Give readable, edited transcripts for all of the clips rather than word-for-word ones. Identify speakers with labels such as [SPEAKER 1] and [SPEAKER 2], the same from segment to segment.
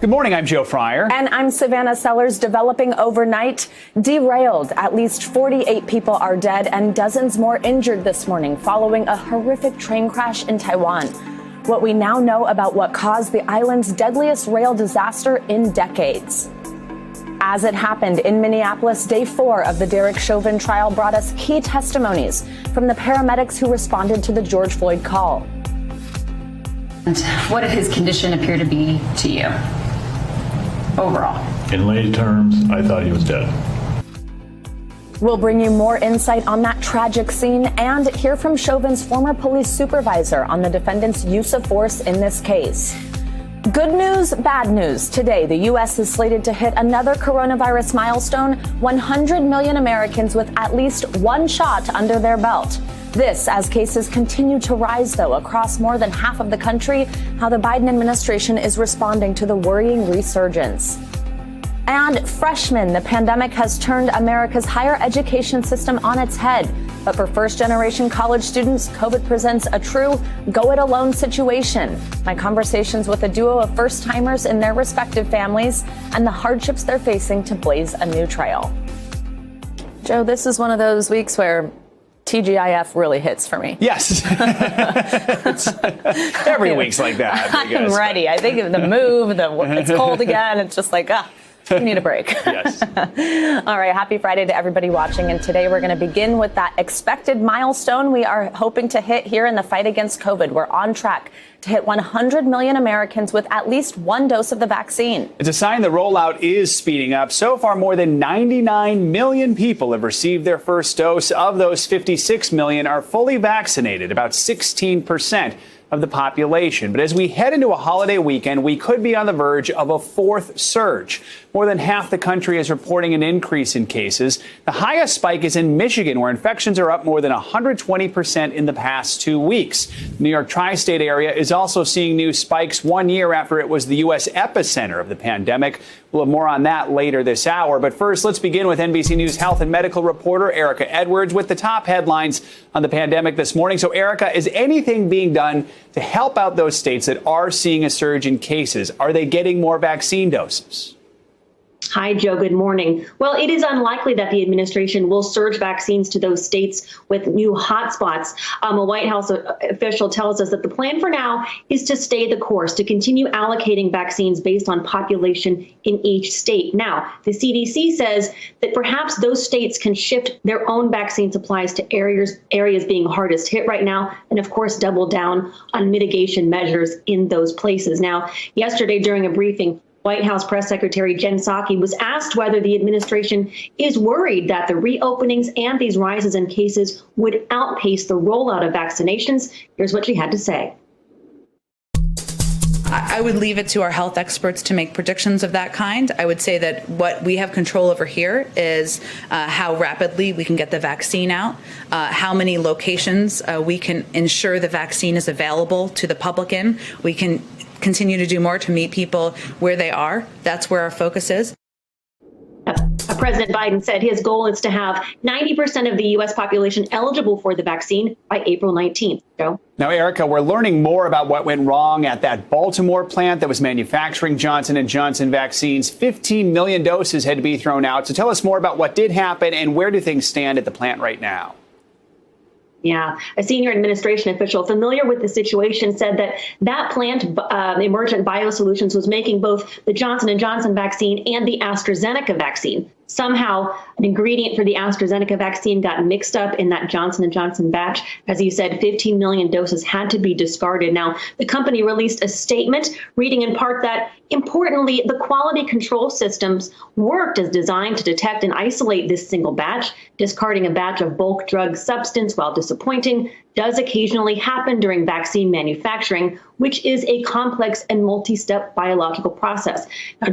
[SPEAKER 1] Good morning, I'm Joe Fryer.
[SPEAKER 2] And I'm Savannah Sellers. Developing overnight, derailed. At least 48 people are dead and dozens more injured this morning following a horrific train crash in Taiwan. What we now know about what caused the island's deadliest rail disaster in decades. As it happened in Minneapolis, day 4 of the Derek Chauvin trial brought us key testimonies from the paramedics who responded to the George Floyd call.
[SPEAKER 3] And what did his condition appear to be to you overall?
[SPEAKER 4] In lay terms, I thought he was dead.
[SPEAKER 2] We'll bring you more insight on that tragic scene and hear from Chauvin's former police supervisor on the defendant's use of force in this case. Good news, bad news. Today, the U.S. is slated to hit another coronavirus milestone, 100 million Americans with at least one shot under their belt. This as cases continue to rise, though, across more than half of the country, how the Biden administration is responding to the worrying resurgence. And freshmen, the pandemic has turned America's higher education system on its head. But for first-generation college students, COVID presents a true go-it-alone situation. My conversations with a duo of first-timers in their respective families and the hardships they're facing to blaze a new trail. Joe, this is one of those weeks where TGIF really hits for me.
[SPEAKER 1] Yes. Every week's like that.
[SPEAKER 2] I'm ready. I think of the move, it's cold again. It's just like, we need a break.
[SPEAKER 1] Yes.
[SPEAKER 2] All right. Happy Friday to everybody watching. And today we're going to begin with that expected milestone we are hoping to hit here in the fight against COVID. We're on track to hit 100 million Americans with at least one dose of the vaccine.
[SPEAKER 1] It's a sign the rollout is speeding up. So far, more than 99 million people have received their first dose. Of those, 56 million are fully vaccinated, about 16% of the population. But as we head into a holiday weekend, we could be on the verge of a fourth surge. More than half the country is reporting an increase in cases. The highest spike is in Michigan, where infections are up more than 120% in the past 2 weeks. The New York tri-state area is also seeing new spikes 1 year after it was the U.S. epicenter of the pandemic. We'll have more on that later this hour. But first, let's begin with NBC News health and medical reporter Erica Edwards with the top headlines on the pandemic this morning. So, Erica, is anything being done to help out those states that are seeing a surge in cases? Are they getting more vaccine doses?
[SPEAKER 5] Hi, Joe. Good morning. Well, it is unlikely that the administration will surge vaccines to those states with new hotspots. A White House official tells us that the plan for now is to stay the course, to continue allocating vaccines based on population in each state. Now, the CDC says that perhaps those states can shift their own vaccine supplies to areas being hardest hit right now, and of course, double down on mitigation measures in those places. Now, yesterday during a briefing, White House Press Secretary Jen Psaki was asked whether the administration is worried that the reopenings and these rises in cases would outpace the rollout of vaccinations. Here's what she had to say.
[SPEAKER 6] I would leave it to our health experts to make predictions of that kind. I would say that what we have control over here is how rapidly we can get the vaccine out, how many locations we can ensure the vaccine is available to the public in. We can continue to do more to meet people where they are. That's where our focus is.
[SPEAKER 5] President Biden said his goal is to have 90% of the U.S. population eligible for the vaccine by April 19th. Joe?
[SPEAKER 1] Now, Erica, we're learning more about what went wrong at that Baltimore plant that was manufacturing Johnson & Johnson vaccines. 15 million doses had to be thrown out. So tell us more about what did happen and where do things stand at the plant right now?
[SPEAKER 5] Yeah, a senior administration official familiar with the situation said that plant, Emergent Biosolutions, was making both the Johnson & Johnson vaccine and the AstraZeneca vaccine. Somehow, an ingredient for the AstraZeneca vaccine got mixed up in that Johnson & Johnson batch. As you said, 15 million doses had to be discarded. Now, the company released a statement reading in part that, importantly, the quality control systems worked as designed to detect and isolate this single batch. Discarding a batch of bulk drug substance, while disappointing, does occasionally happen during vaccine manufacturing, which is a complex and multi-step biological process. Now,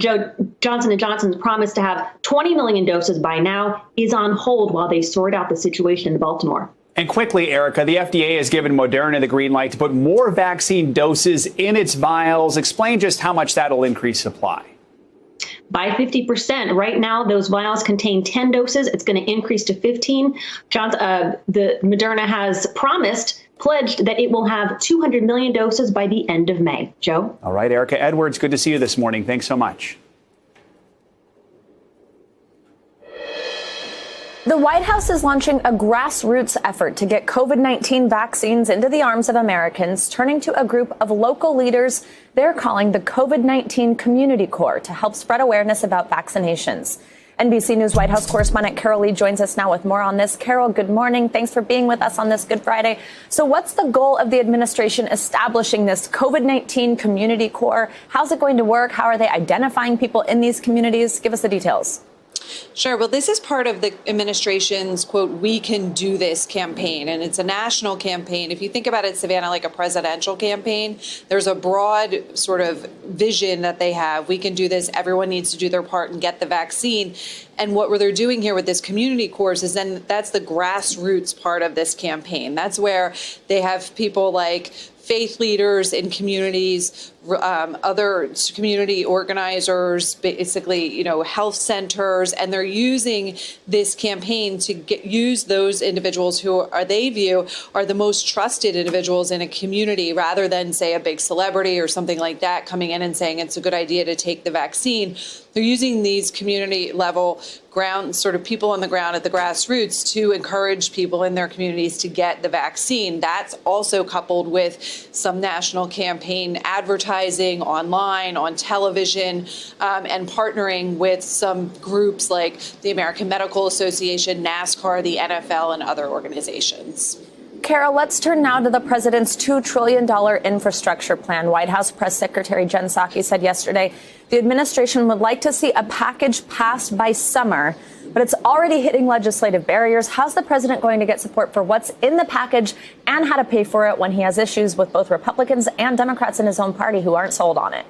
[SPEAKER 5] Johnson & Johnson's promise to have 20 million doses by now is on hold while they sort out the situation in Baltimore.
[SPEAKER 1] And quickly, Erica, the FDA has given Moderna the green light to put more vaccine doses in its vials. Explain just how much that'll increase supply.
[SPEAKER 5] By 50%. Right now, those vials contain 10 doses. It's going to increase to 15. The Moderna has promised pledged that it will have 200 million doses by the end of May. Joe?
[SPEAKER 1] All right, Erica Edwards, good to see you this morning. Thanks so much.
[SPEAKER 2] The White House is launching a grassroots effort to get COVID-19 vaccines into the arms of Americans, turning to a group of local leaders they're calling the COVID-19 Community Corps to help spread awareness about vaccinations. NBC News White House correspondent Carol Lee joins us now with more on this. Carol, good morning. Thanks for being with us on this Good Friday. So what's the goal of the administration establishing this COVID-19 Community Corps? How's it going to work? How are they identifying people in these communities? Give us the details.
[SPEAKER 7] Sure. Well, this is part of the administration's, quote, "We Can Do This" campaign, and it's a national campaign. If you think about it, Savannah, like a presidential campaign, there's a broad sort of vision that they have. We can do this. Everyone needs to do their part and get the vaccine. And what they're doing here with this community course is then that's the grassroots part of this campaign. That's where they have people like faith leaders in communities, other community organizers, basically, health centers, and they're using this campaign to use those individuals who they view are the most trusted individuals in a community, rather than, say, a big celebrity or something like that coming in and saying it's a good idea to take the vaccine. They're using these community level ground, sort of people on the ground at the grassroots, to encourage people in their communities to get the vaccine. That's also coupled with some national campaign advertising online, on television, and partnering with some groups like the American Medical Association, NASCAR, the NFL, and other organizations.
[SPEAKER 2] Carol, let's turn now to the president's $2 trillion infrastructure plan. White House Press Secretary Jen Psaki said yesterday the administration would like to see a package passed by summer, but it's already hitting legislative barriers. How's the president going to get support for what's in the package and how to pay for it when he has issues with both Republicans and Democrats in his own party who aren't sold on it?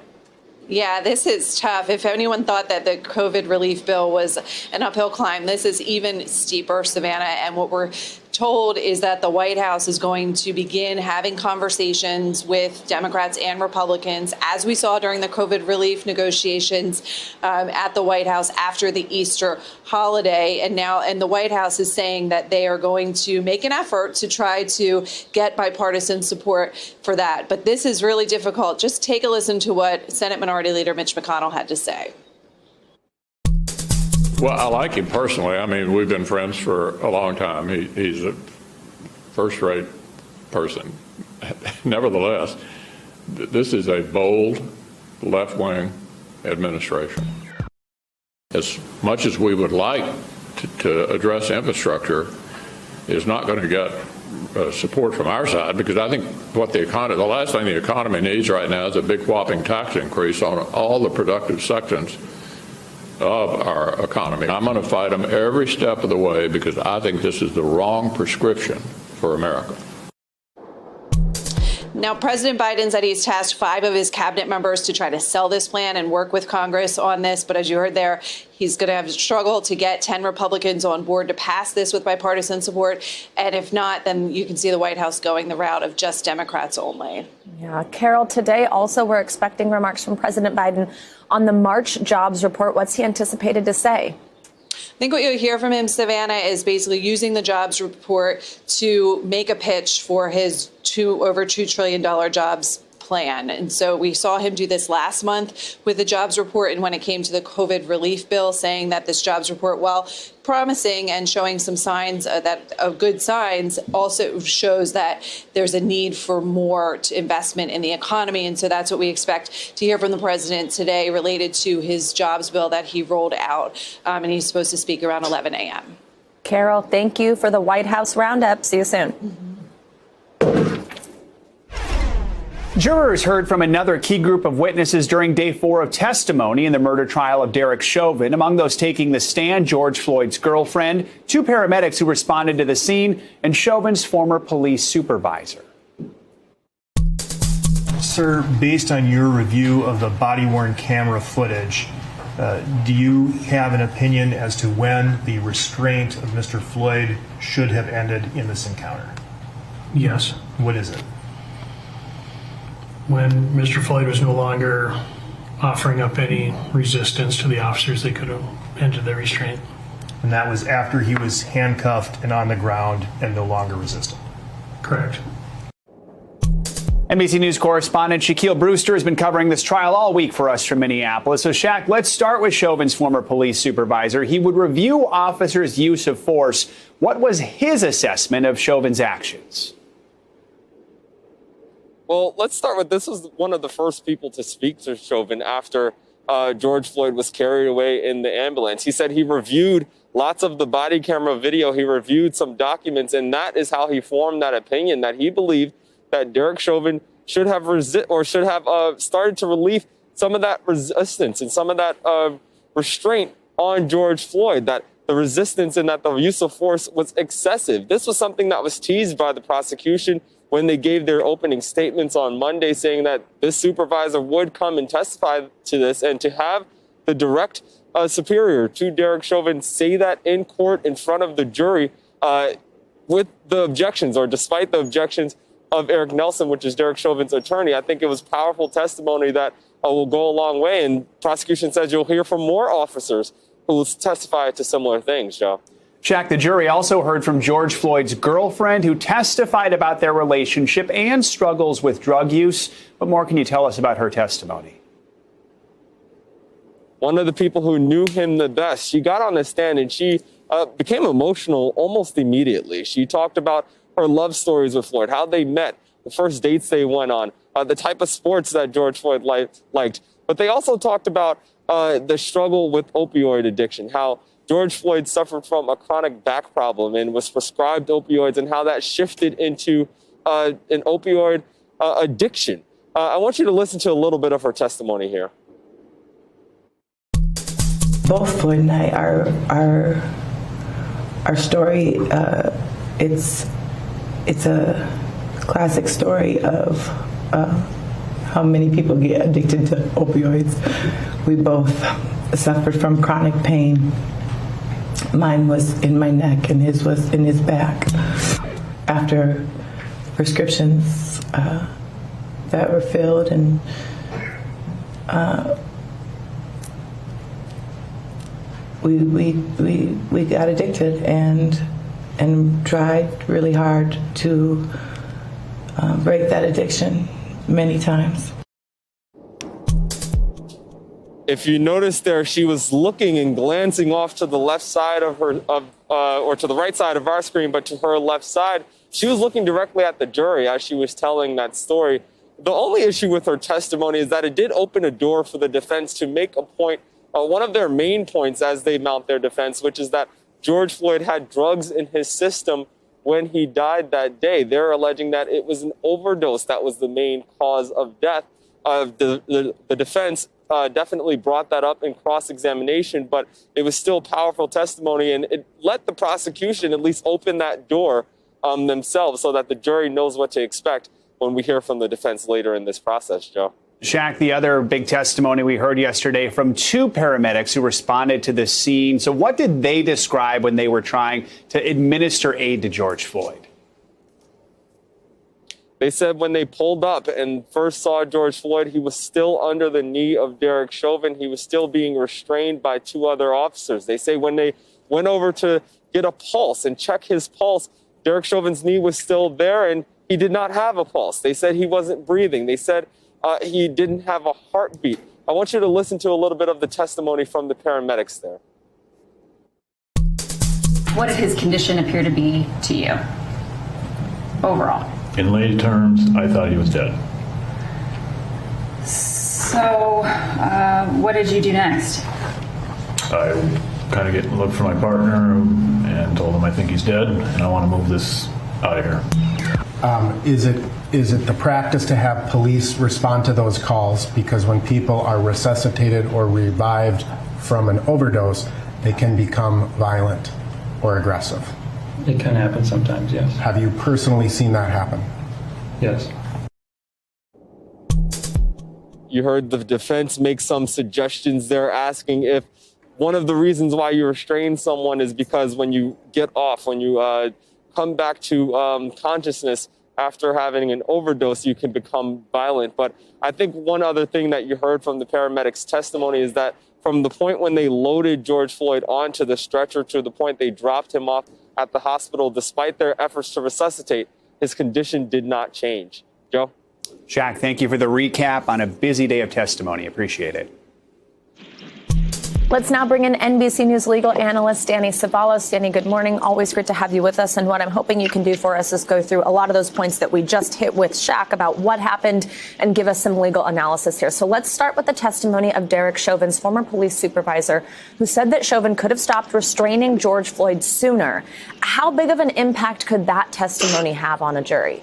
[SPEAKER 7] Yeah, this is tough. If anyone thought that the COVID relief bill was an uphill climb, this is even steeper, Savannah. And what we're told is that the White House is going to begin having conversations with Democrats and Republicans, as we saw during the COVID relief negotiations at the White House after the Easter holiday. And the White House is saying that they are going to make an effort to try to get bipartisan support for that. But this is really difficult. Just take a listen to what Senate Minority Leader Mitch McConnell had to say.
[SPEAKER 4] Well, I like him personally. I mean, we've been friends for a long time. He's a first-rate person. Nevertheless, this is a bold left-wing administration. As much as we would like to address infrastructure, is not going to get support from our side, because I think the last thing the economy needs right now is a big whopping tax increase on all the productive sections of our economy. I'm going to fight them every step of the way, because I think this is the wrong prescription for America.
[SPEAKER 7] Now, President Biden said he's tasked 5 of his cabinet members to try to sell this plan and work with Congress on this. But as you heard there, he's going to have to struggle to get 10 Republicans on board to pass this with bipartisan support. And if not, then you can see the White House going the route of just Democrats only.
[SPEAKER 2] Yeah, Carol, today also we're expecting remarks from President Biden on the March jobs report. What's he anticipated to say?
[SPEAKER 7] I think what you'll hear from him, Savannah, is basically using the jobs report to make a pitch for his over $2 trillion jobs plan. And so we saw him do this last month with the jobs report, and when it came to the COVID relief bill, saying that this jobs report, while promising and showing some signs of good signs, also shows that there's a need for more investment in the economy. And so that's what we expect to hear from the president today related to his jobs bill that he rolled out. And he's supposed to speak around 11 a.m.
[SPEAKER 2] Carol, thank you for the White House roundup. See you soon.
[SPEAKER 1] Jurors heard from another key group of witnesses during day 4 of testimony in the murder trial of Derek Chauvin. Among those taking the stand, George Floyd's girlfriend, 2 paramedics who responded to the scene, and Chauvin's former police supervisor.
[SPEAKER 8] Sir, based on your review of the body-worn camera footage, do you have an opinion as to when the restraint of Mr. Floyd should have ended in this encounter?
[SPEAKER 9] Yes.
[SPEAKER 8] What is it?
[SPEAKER 9] When Mr. Floyd was no longer offering up any resistance to the officers, they could have ended the restraint.
[SPEAKER 8] And that was after he was handcuffed and on the ground and no longer resistant?
[SPEAKER 9] Correct.
[SPEAKER 1] NBC News correspondent Shaquille Brewster has been covering this trial all week for us from Minneapolis. So, Shaq, let's start with Chauvin's former police supervisor. He would review officers' use of force. What was his assessment of Chauvin's actions?
[SPEAKER 10] Well, let's start with this was one of the first people to speak to Chauvin after George Floyd was carried away in the ambulance. He said he reviewed lots of the body camera video. He reviewed some documents, and that is how he formed that opinion, that he believed that Derek Chauvin should have started to relieve some of that resistance and some of that restraint on George Floyd, that the resistance and that the use of force was excessive. This was something that was teased by the prosecution when they gave their opening statements on Monday, saying that this supervisor would come and testify to this, and to have the direct superior to Derek Chauvin say that in court in front of the jury with the objections, or despite the objections of Eric Nelson, which is Derek Chauvin's attorney. I think it was powerful testimony that will go a long way. And prosecution says you'll hear from more officers who will testify to similar things, Joe.
[SPEAKER 1] Shaq, the jury also heard from George Floyd's girlfriend, who testified about their relationship and struggles with drug use. What more can you tell us about her testimony?
[SPEAKER 10] One of the people who knew him the best, she got on the stand and she became emotional almost immediately. She talked about her love stories with Floyd, how they met, the first dates they went on, the type of sports that George Floyd liked. But they also talked about the struggle with opioid addiction, how George Floyd suffered from a chronic back problem and was prescribed opioids, and how that shifted into an opioid addiction. I want you to listen to a little bit of her testimony here.
[SPEAKER 11] Both Floyd and I, our story, it's a classic story of how many people get addicted to opioids. We both suffered from chronic pain. Mine was in my neck and his was in his back. After prescriptions that were filled, and we got addicted and tried really hard to break that addiction many times.
[SPEAKER 10] If you notice there, she was looking and glancing off to the left side of her, or to the right side of our screen, but to her left side, she was looking directly at the jury as she was telling that story. The only issue with her testimony is that it did open a door for the defense to make a point, one of their main points as they mount their defense, which is that George Floyd had drugs in his system when he died that day. They're alleging that it was an overdose that was the main cause of death. The defense definitely brought that up in cross-examination, but it was still powerful testimony, and it let the prosecution at least open that door themselves, so that the jury knows what to expect when we hear from the defense later in this process, Joe.
[SPEAKER 1] Shaq, the other big testimony we heard yesterday from two paramedics who responded to the scene. So what did they describe when they were trying to administer aid to George Floyd?
[SPEAKER 10] They said when they pulled up and first saw George Floyd, he was still under the knee of Derek Chauvin. He was still being restrained by two other officers. They say when they went over to get a pulse and check his pulse, Derek Chauvin's knee was still there and he did not have a pulse. They said he wasn't breathing. They said he didn't have a heartbeat. I want you to listen to a little bit of the testimony from the paramedics there.
[SPEAKER 3] What did his condition appear to be to you overall?
[SPEAKER 12] In lay terms, I thought he was dead.
[SPEAKER 3] So, what did you do next?
[SPEAKER 12] I kind of looked for my partner and told him I think he's dead and I want to move this out of here.
[SPEAKER 13] Is it the practice to have police respond to those calls? Because when people are resuscitated or revived from an overdose, they can become violent or aggressive.
[SPEAKER 14] It can happen sometimes, yes.
[SPEAKER 13] Have you personally seen that happen?
[SPEAKER 14] Yes.
[SPEAKER 10] You heard the defense make some suggestions there, asking if one of the reasons why you restrain someone is because when you get off, when you come back to consciousness after having an overdose, you can become violent. But I think one other thing that you heard from the paramedics' testimony is that from the point when they loaded George Floyd onto the stretcher to the point they dropped him off at the hospital, despite their efforts to resuscitate, his condition did not change. Joe?
[SPEAKER 1] Shaq, thank you for the recap on a busy day of testimony. Appreciate it.
[SPEAKER 2] Let's now bring in NBC News legal analyst Danny Ceballos. Danny, good morning. Always great to have you with us. And what I'm hoping you can do for us is go through a lot of those points that we just hit with Shaq about what happened and give us some legal analysis here. So let's start with the testimony of Derek Chauvin's former police supervisor, who said that Chauvin could have stopped restraining George Floyd sooner. How big of an impact could that testimony have on a jury?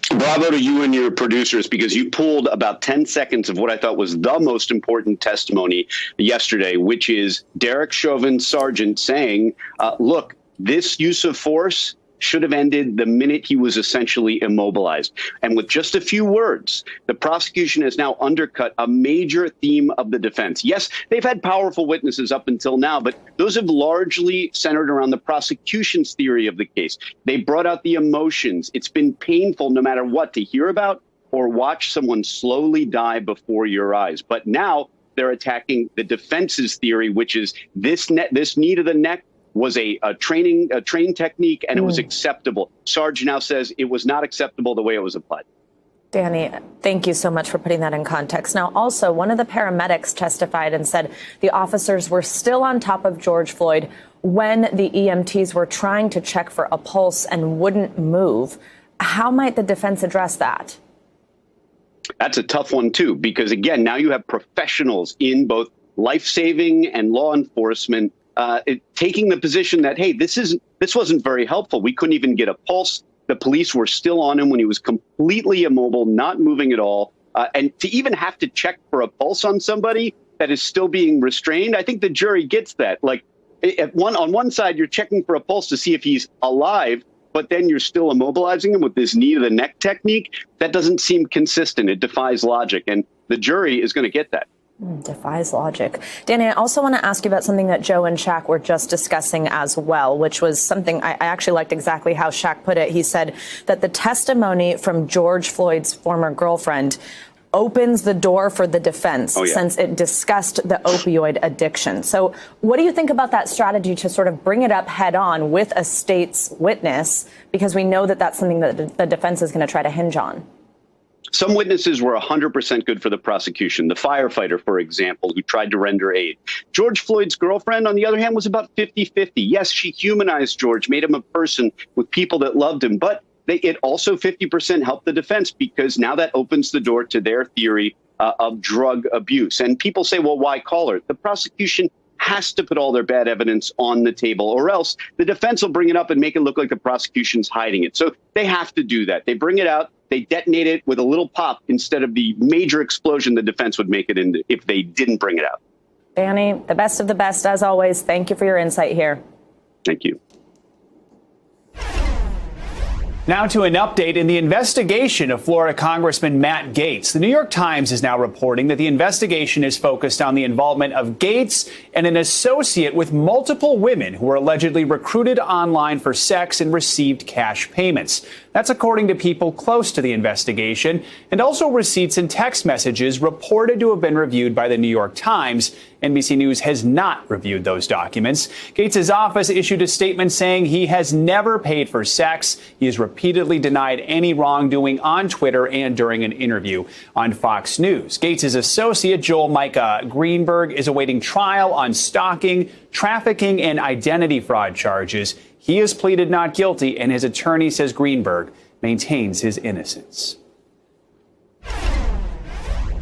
[SPEAKER 15] Bravo to you and your producers, because you pulled about 10 seconds of what I thought was the most important testimony yesterday, which is Derek Chauvin, sergeant, saying, look, this use of force should have ended the minute he was essentially immobilized. And with just a few words, the prosecution has now undercut a major theme of the defense. Yes, they've had powerful witnesses up until now, but those have largely centered around the prosecution's theory of the case. They brought out the emotions. It's been painful no matter what to hear about or watch someone slowly die before your eyes. But now they're attacking the defense's theory, which is this knee to the neck was a trained technique, and it was acceptable. Sarge now says it was not acceptable the way it was applied.
[SPEAKER 2] Danny, thank you so much for putting that in context. Now, also, one of the paramedics testified and said the officers were still on top of George Floyd when the EMTs were trying to check for a pulse and wouldn't move. How might the defense address that?
[SPEAKER 15] That's a tough one, too, because, again, now you have professionals in both life-saving and law enforcement taking the position that, hey, this wasn't very helpful. We couldn't even get a pulse. The police were still on him when he was completely immobile, not moving at all. And to even have to check for a pulse on somebody that is still being restrained, I think the jury gets that. Like, on one side, you're checking for a pulse to see if he's alive, but then you're still immobilizing him with this knee to the neck technique. That doesn't seem consistent. It defies logic. And the jury is going to get that.
[SPEAKER 2] Defies logic. Danny, I also want to ask you about something that Joe and Shaq were just discussing as well, which was something I actually liked exactly how Shaq put it. He said that the testimony from George Floyd's former girlfriend opens the door for the defense since it discussed the opioid addiction. So what do you think about that strategy to sort of bring it up head on with a state's witness? Because we know that that's something that the defense is going to try to hinge on.
[SPEAKER 15] Some witnesses were 100% good for the prosecution. The firefighter, for example, who tried to render aid. George Floyd's girlfriend, on the other hand, was about 50-50. Yes, she humanized George, made him a person with people that loved him. But it also 50% helped the defense, because now that opens the door to their theory of drug abuse. And people say, well, why call her? The prosecution has to put all their bad evidence on the table, or else the defense will bring it up and make it look like the prosecution's hiding it. So they have to do that. They bring it out. They detonate it with a little pop instead of the major explosion the defense would make it in if they didn't bring it out.
[SPEAKER 2] Danny, the best of the best, as always. Thank you for your insight here.
[SPEAKER 15] Thank you.
[SPEAKER 1] Now to an update in the investigation of Florida Congressman Matt Gaetz. The New York Times is now reporting that the investigation is focused on the involvement of Gaetz and an associate with multiple women who were allegedly recruited online for sex and received cash payments. That's according to people close to the investigation, and also receipts and text messages reported to have been reviewed by the New York Times. NBC News has not reviewed those documents. Gaetz's office issued a statement saying he has never paid for sex. He has repeatedly denied any wrongdoing on Twitter and during an interview on Fox News. Gaetz's associate, Joel Micah Greenberg, is awaiting trial on stalking, trafficking, and identity fraud charges. He has pleaded not guilty, and his attorney says Greenberg maintains his innocence.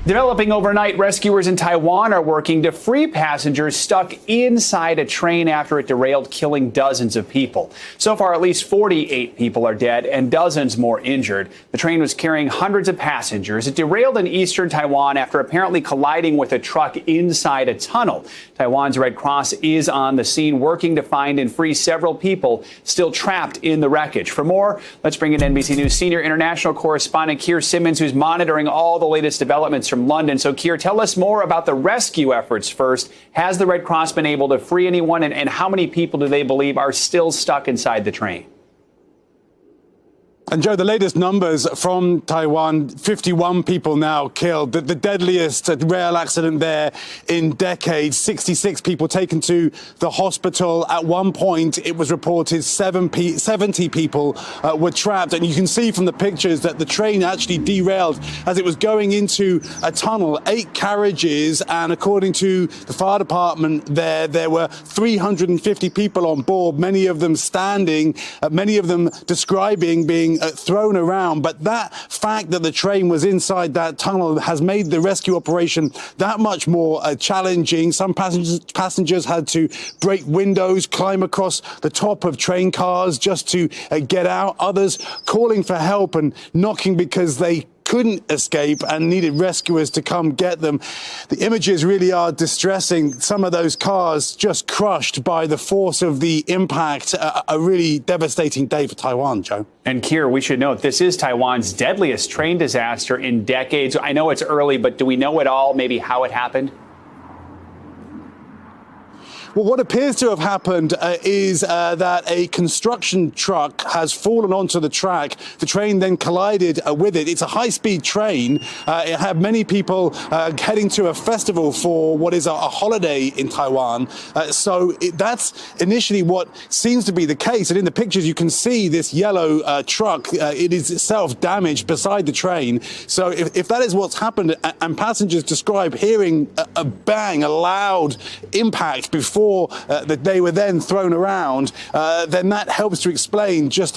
[SPEAKER 1] Developing overnight, rescuers in Taiwan are working to free passengers stuck inside a train after it derailed, killing dozens of people. So far, at least 48 people are dead and dozens more injured. The train was carrying hundreds of passengers. It derailed in eastern Taiwan after apparently colliding with a truck inside a tunnel. Taiwan's Red Cross is on the scene working to find and free several people still trapped in the wreckage. For more, let's bring in NBC News senior international correspondent Keir Simmons, who's monitoring all the latest developments from London. So, Keir, tell us more about the rescue efforts first. Has the Red Cross been able to free anyone, and how many people do they believe are still stuck inside the train?
[SPEAKER 16] And Joe, the latest numbers from Taiwan, 51 people now killed. The deadliest rail accident there in decades. 66 people taken to the hospital. At one point, it was reported 70 people were trapped. And you can see from the pictures that the train actually derailed as it was going into a tunnel. 8 carriages, and according to the fire department there were 350 people on board, many of them standing, many of them describing being thrown around. But that fact that the train was inside that tunnel has made the rescue operation that much more challenging. Some passengers had to break windows, climb across the top of train cars just to get out. Others calling for help and knocking because they couldn't escape and needed rescuers to come get them. The images really are distressing. Some of those cars just crushed by the force of the impact. A really devastating day for Taiwan, Joe.
[SPEAKER 1] And Keir, we should note this is Taiwan's deadliest train disaster in decades. I know it's early, but do we know at all maybe how it happened?
[SPEAKER 16] Well, what appears to have happened is that a construction truck has fallen onto the track. The train then collided with it. It's a high-speed train. It had many people heading to a festival for what is a holiday in Taiwan. That's initially what seems to be the case. And in the pictures, you can see this yellow truck. It is itself damaged beside the train. So if that is what's happened, and passengers describe hearing a bang, a loud impact before that they were then thrown around, then that helps to explain just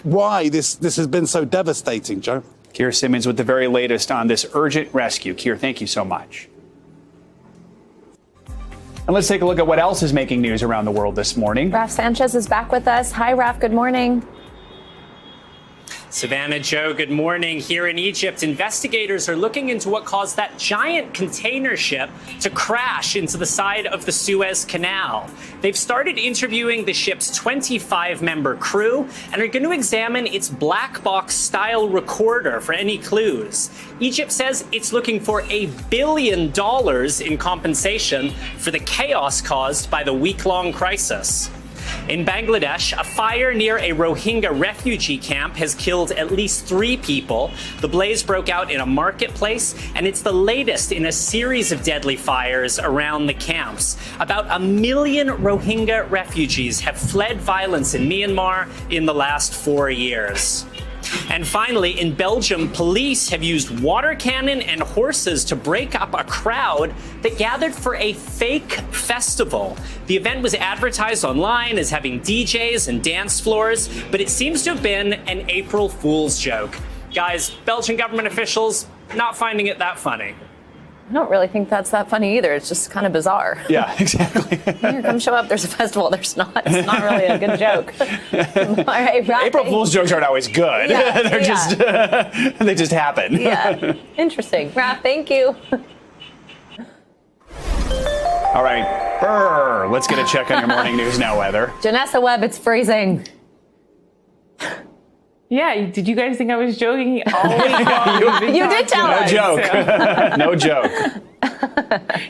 [SPEAKER 16] why this has been so devastating, Joe.
[SPEAKER 1] Keir Simmons with the very latest on this urgent rescue. Keir, thank you so much. And let's take a look at what else is making news around the world this morning.
[SPEAKER 2] Raf Sanchez is back with us. Hi, Raf. Good morning.
[SPEAKER 17] Savannah, Joe, good morning. Here in Egypt, investigators are looking into what caused that giant container ship to crash into the side of the Suez Canal. They've started interviewing the ship's 25-member crew and are going to examine its black box style recorder for any clues. Egypt says it's looking for $1 billion in compensation for the chaos caused by the week-long crisis. In Bangladesh, a fire near a Rohingya refugee camp has killed at least 3 people. The blaze broke out in a marketplace, and it's the latest in a series of deadly fires around the camps. About 1 million Rohingya refugees have fled violence in Myanmar in the last 4 years. And finally, in Belgium, police have used water cannon and horses to break up a crowd that gathered for a fake festival. The event was advertised online as having DJs and dance floors, but it seems to have been an April Fool's joke. Guys, Belgian government officials not finding it that funny.
[SPEAKER 2] I don't really think that's that funny either. It's just kind of bizarre.
[SPEAKER 1] Yeah, exactly.
[SPEAKER 2] Here, come show up. There's a festival. It's not really a good joke. All right, Raf,
[SPEAKER 1] April Fool's jokes aren't always good.
[SPEAKER 2] Yeah,
[SPEAKER 1] They're just they just happen.
[SPEAKER 2] Yeah, interesting. Raf, thank you.
[SPEAKER 1] All right, let's get a check on your morning news now weather.
[SPEAKER 2] Janessa Webb, it's freezing.
[SPEAKER 18] Yeah, did you guys think I was joking all week long?
[SPEAKER 2] You did tell us.
[SPEAKER 1] No joke. No joke.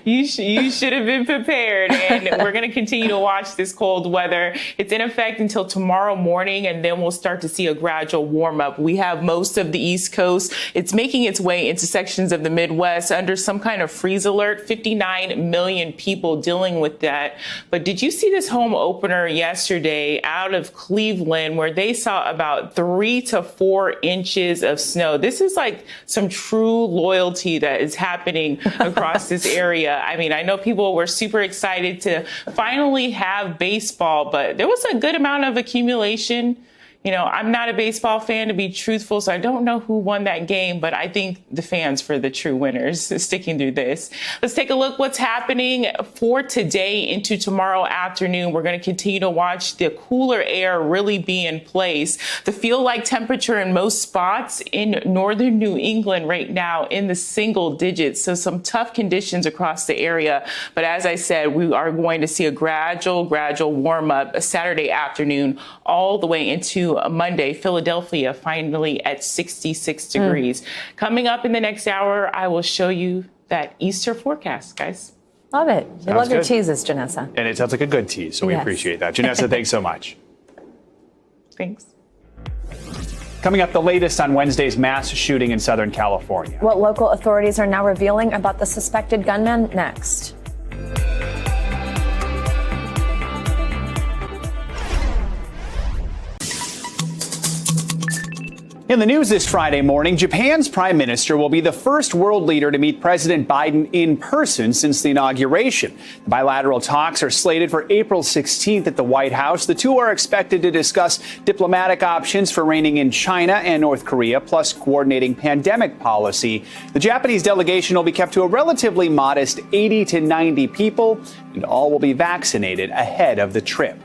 [SPEAKER 18] You should have been prepared, and we're going to continue to watch this cold weather. It's in effect until tomorrow morning, and then we'll start to see a gradual warm up. We have most of the East Coast. It's making its way into sections of the Midwest under some kind of freeze alert. 59 million people dealing with that. But did you see this home opener yesterday out of Cleveland where they saw about 3 to 4 inches of snow? This is like some true loyalty that is happening across this area. I mean, I know people were super excited to finally have baseball, but there was a good amount of accumulation. You know, I'm not a baseball fan, to be truthful, so I don't know who won that game, but I think the fans for the true winners sticking through this. Let's take a look what's happening for today into tomorrow afternoon. We're going to continue to watch the cooler air really be in place. The feel-like temperature in most spots in northern New England right now in the single digits, so some tough conditions across the area. But as I said, we are going to see a gradual warm-up Saturday afternoon all the way into Monday. Philadelphia finally at 66 degrees. Coming up in the next hour, I will show you that Easter forecast, guys.
[SPEAKER 2] Love it. I love your teases, Janessa.
[SPEAKER 1] And it sounds like a good tease, so we appreciate that. Janessa, thanks so much.
[SPEAKER 18] Thanks.
[SPEAKER 1] Coming up, the latest on Wednesday's mass shooting in Southern California.
[SPEAKER 2] What local authorities are now revealing about the suspected gunman next.
[SPEAKER 1] In the news this Friday morning, Japan's prime minister will be the first world leader to meet President Biden in person since the inauguration. The bilateral talks are slated for April 16th at the White House. The two are expected to discuss diplomatic options for reining in China and North Korea, plus coordinating pandemic policy. The Japanese delegation will be kept to a relatively modest 80 to 90 people, and all will be vaccinated ahead of the trip.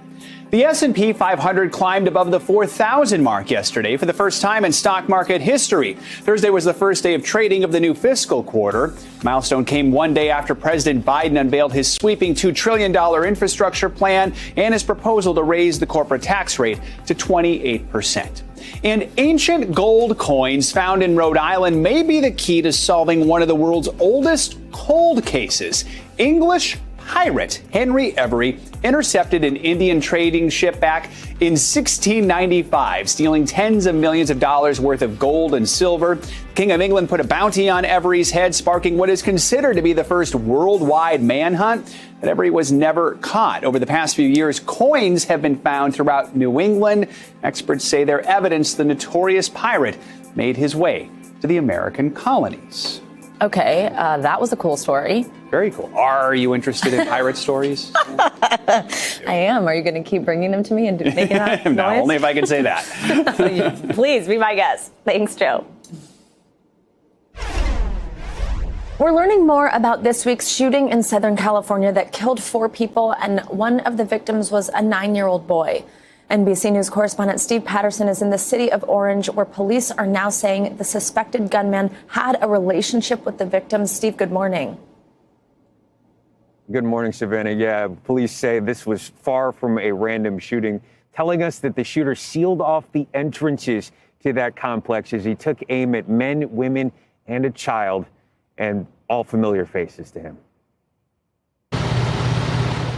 [SPEAKER 1] The S&P 500 climbed above the 4,000 mark yesterday for the first time in stock market history. Thursday was the first day of trading of the new fiscal quarter. Milestone came one day after President Biden unveiled his sweeping $2 trillion infrastructure plan and his proposal to raise the corporate tax rate to 28%. And ancient gold coins found in Rhode Island may be the key to solving one of the world's oldest cold cases. English pirate Henry Every intercepted an Indian trading ship back in 1695, stealing tens of millions of dollars worth of gold and silver. The King of England put a bounty on Every's head, sparking what is considered to be the first worldwide manhunt. But Every was never caught. Over the past few years, coins have been found throughout New England. Experts say they're evidence the notorious pirate made his way to the American colonies.
[SPEAKER 2] Okay, that was a cool story.
[SPEAKER 1] Very cool. Are you interested in pirate stories?
[SPEAKER 2] I am. Are you going to keep bringing them to me and making that noise?
[SPEAKER 1] No, only if I can say that.
[SPEAKER 2] Please be my guest. Thanks, Joe. We're learning more about this week's shooting in Southern California that killed 4 people, and one of the victims was a 9-year-old boy. NBC News correspondent Steve Patterson is in the city of Orange, where police are now saying the suspected gunman had a relationship with the victims. Steve, good morning.
[SPEAKER 19] Good morning, Savannah. Yeah, police say this was far from a random shooting, telling us that the shooter sealed off the entrances to that complex as he took aim at men, women, and a child, and all familiar faces to him.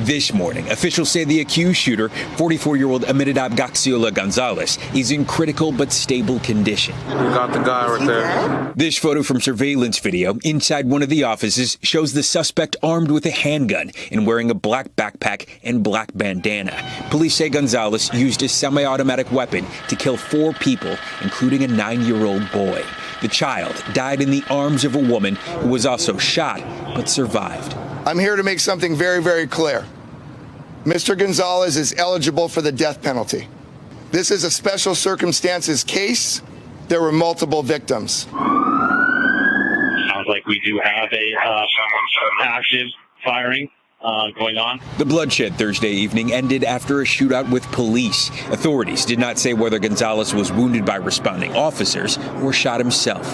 [SPEAKER 20] This morning, officials say the accused shooter, 44-year-old Amitabh Gaxiola Gonzalez, is in critical but stable condition.
[SPEAKER 21] We got the guy right there.
[SPEAKER 20] This photo from surveillance video inside one of the offices shows the suspect armed with a handgun and wearing a black backpack and black bandana. Police say Gonzalez used a semi-automatic weapon to kill 4 people, including a 9-year-old boy. The child died in the arms of a woman who was also shot but survived.
[SPEAKER 22] I'm here to make something very, very clear. Mr. Gonzalez is eligible for the death penalty. This is a special circumstances case. There were multiple victims.
[SPEAKER 23] Sounds like we do have a active firing going on.
[SPEAKER 20] The bloodshed Thursday evening ended after a shootout with police. Authorities did not say whether Gonzalez was wounded by responding officers or shot himself.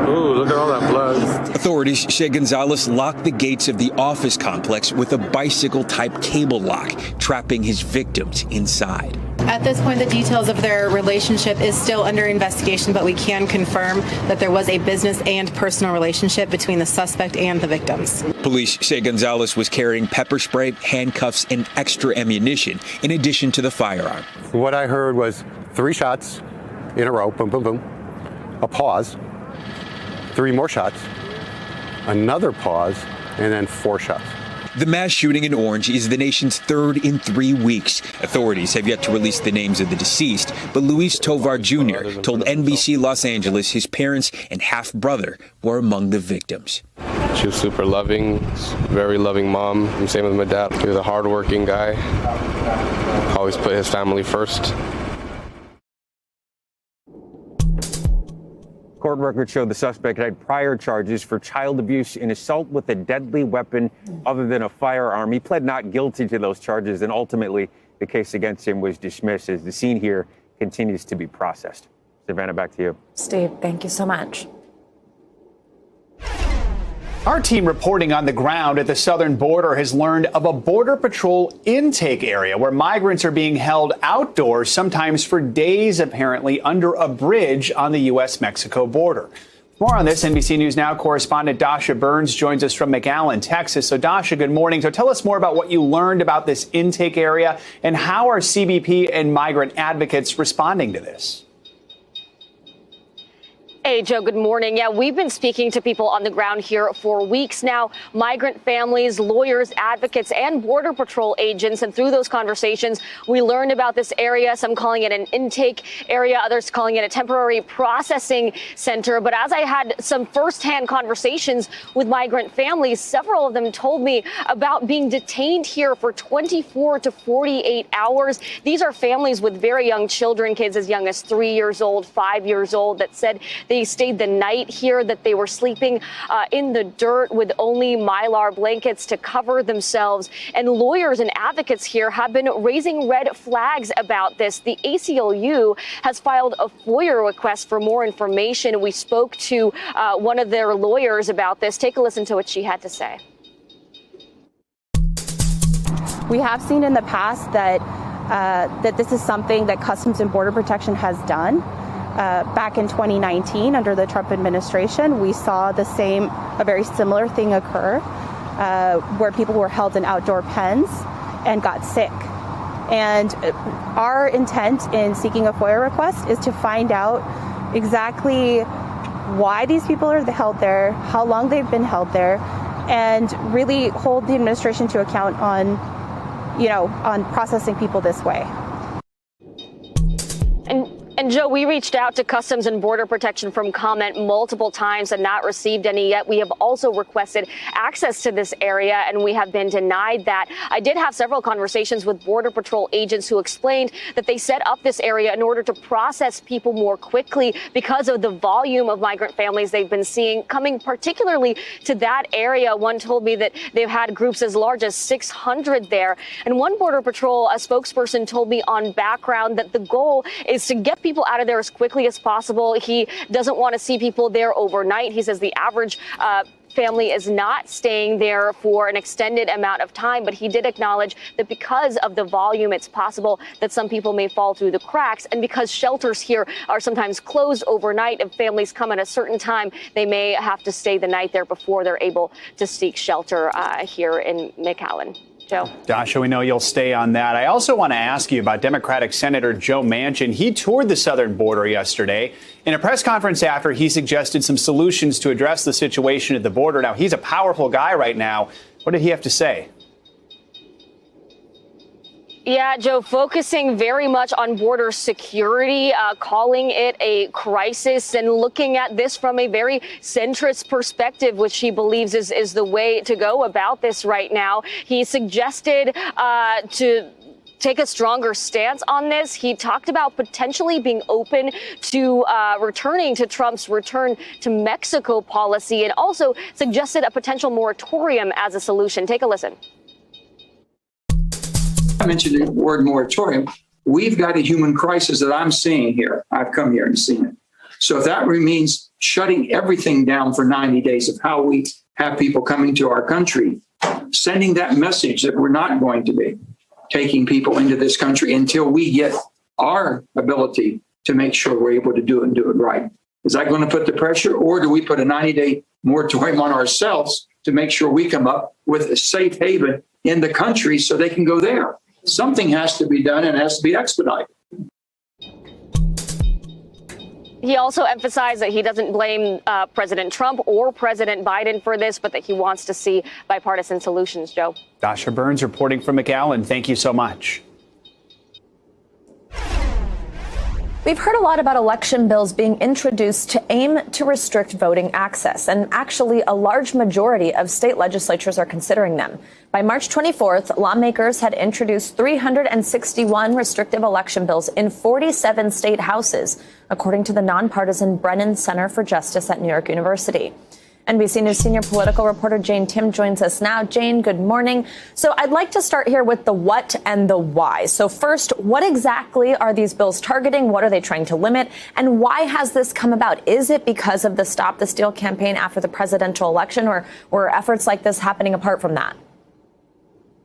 [SPEAKER 21] Ooh, look at all that blood.
[SPEAKER 20] Authorities say Gonzalez locked the gates of the office complex with a bicycle-type cable lock, trapping his victims inside.
[SPEAKER 24] At this point, the details of their relationship is still under investigation, but we can confirm that there was a business and personal relationship between the suspect and the victims.
[SPEAKER 20] Police say Gonzalez was carrying pepper spray, handcuffs, and extra ammunition, in addition to the firearm.
[SPEAKER 25] What I heard was 3 shots in a row, boom, boom, boom, a pause, 3 more shots, another pause, and then 4 shots.
[SPEAKER 20] The mass shooting in Orange is the nation's 3rd in 3 weeks. Authorities have yet to release the names of the deceased, but Luis Tovar Jr. told NBC Los Angeles his parents and half-brother were among the victims.
[SPEAKER 10] She was super loving, very loving mom. Same with my dad. He was a hardworking guy, always put his family first.
[SPEAKER 19] Court records show the suspect had prior charges for child abuse and assault with a deadly weapon other than a firearm. He pled not guilty to those charges, and ultimately the case against him was dismissed as the scene here continues to be processed. Savannah, back to you.
[SPEAKER 2] Steve, thank you so much.
[SPEAKER 1] Our team reporting on the ground at the southern border has learned of a Border Patrol intake area where migrants are being held outdoors, sometimes for days, apparently, under a bridge on the U.S.-Mexico border. More on this, NBC News Now correspondent Dasha Burns joins us from McAllen, Texas. So, Dasha, good morning. So tell us more about what you learned about this intake area and how are CBP and migrant advocates responding to this?
[SPEAKER 4] Hey, Joe, good morning. Yeah, we've been speaking to people on the ground here for weeks now, migrant families, lawyers, advocates, and Border Patrol agents. And through those conversations, we learned about this area, some calling it an intake area, others calling it a temporary processing center. But as I had some firsthand conversations with migrant families, several of them told me about being detained here for 24 to 48 hours. These are families with very young children, kids as young as 3 years old, 5 years old, that said they stayed the night here, that they were sleeping in the dirt with only Mylar blankets to cover themselves. And lawyers and advocates here have been raising red flags about this. The ACLU has filed a FOIA request for more information. We spoke to one of their lawyers about this. Take a listen to what she had to say.
[SPEAKER 5] We have seen in the past that that this is something that Customs and Border Protection has done. Back in 2019, under the Trump administration, we saw a very similar thing occur, where people were held in outdoor pens and got sick. And our intent in seeking a FOIA request is to find out exactly why these people are held there, how long they've been held there, and really hold the administration to account on processing people this way.
[SPEAKER 4] And Joe, we reached out to Customs and Border Protection from comment multiple times and not received any yet. We have also requested access to this area, and we have been denied that. I did have several conversations with Border Patrol agents who explained that they set up this area in order to process people more quickly because of the volume of migrant families they've been seeing coming particularly to that area. One told me that they've had groups as large as 600 there. And one Border Patrol spokesperson told me on background that the goal is to get people out of there as quickly as possible. He doesn't want to see people there overnight. He says the average family is not staying there for an extended amount of time, but he did acknowledge that because of the volume, it's possible that some people may fall through the cracks. And because shelters here are sometimes closed overnight, if families come at a certain time, they may have to stay the night there before they're able to seek shelter here in McAllen. Joe.
[SPEAKER 1] Dasha, we know you'll stay on that. I also want to ask you about Democratic Senator Joe Manchin. He toured the southern border yesterday. In a press conference after, he suggested some solutions to address the situation at the border. Now, he's a powerful guy right now. What did he have to say?
[SPEAKER 4] Yeah, Joe, focusing very much on border security, calling it a crisis and looking at this from a very centrist perspective, which he believes is the way to go about this right now. He suggested to take a stronger stance on this. He talked about potentially being open to returning to Trump's return to Mexico policy and also suggested a potential moratorium as a solution. Take a listen.
[SPEAKER 6] I mentioned the word moratorium. We've got a human crisis that I'm seeing here. I've come here and seen it. So if that means shutting everything down for 90 days of how we have people coming to our country, sending that message that we're not going to be taking people into this country until we get our ability to make sure we're able to do it and do it right. Is that going to put the pressure, or do we put a 90-day moratorium on ourselves to make sure we come up with a safe haven in the country so they can go there? Something has to be done and it has to be expedited.
[SPEAKER 4] He also emphasized that he doesn't blame President Trump or President Biden for this, but that he wants to see bipartisan solutions, Joe.
[SPEAKER 1] Dasha Burns reporting from McAllen. Thank you so much.
[SPEAKER 2] We've heard a lot about election bills being introduced to aim to restrict voting access, and actually a large majority of state legislatures are considering them. By March 24th, lawmakers had introduced 361 restrictive election bills in 47 state houses, according to the nonpartisan Brennan Center for Justice at New York University. NBC News senior political reporter Jane Tim joins us now. Jane, good morning. So I'd like to start here with the what and the why. So first, what exactly are these bills targeting? What are they trying to limit? And why has this come about? Is it because of the Stop the Steal campaign after the presidential election, or were efforts like this happening apart from that?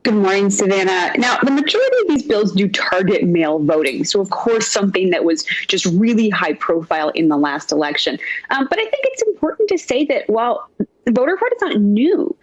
[SPEAKER 7] Good morning, Savannah. Now, the majority of these bills do target mail voting. So, of course, something that was just really high profile in the last election. But I think it's important to say that while voter fraud is not new.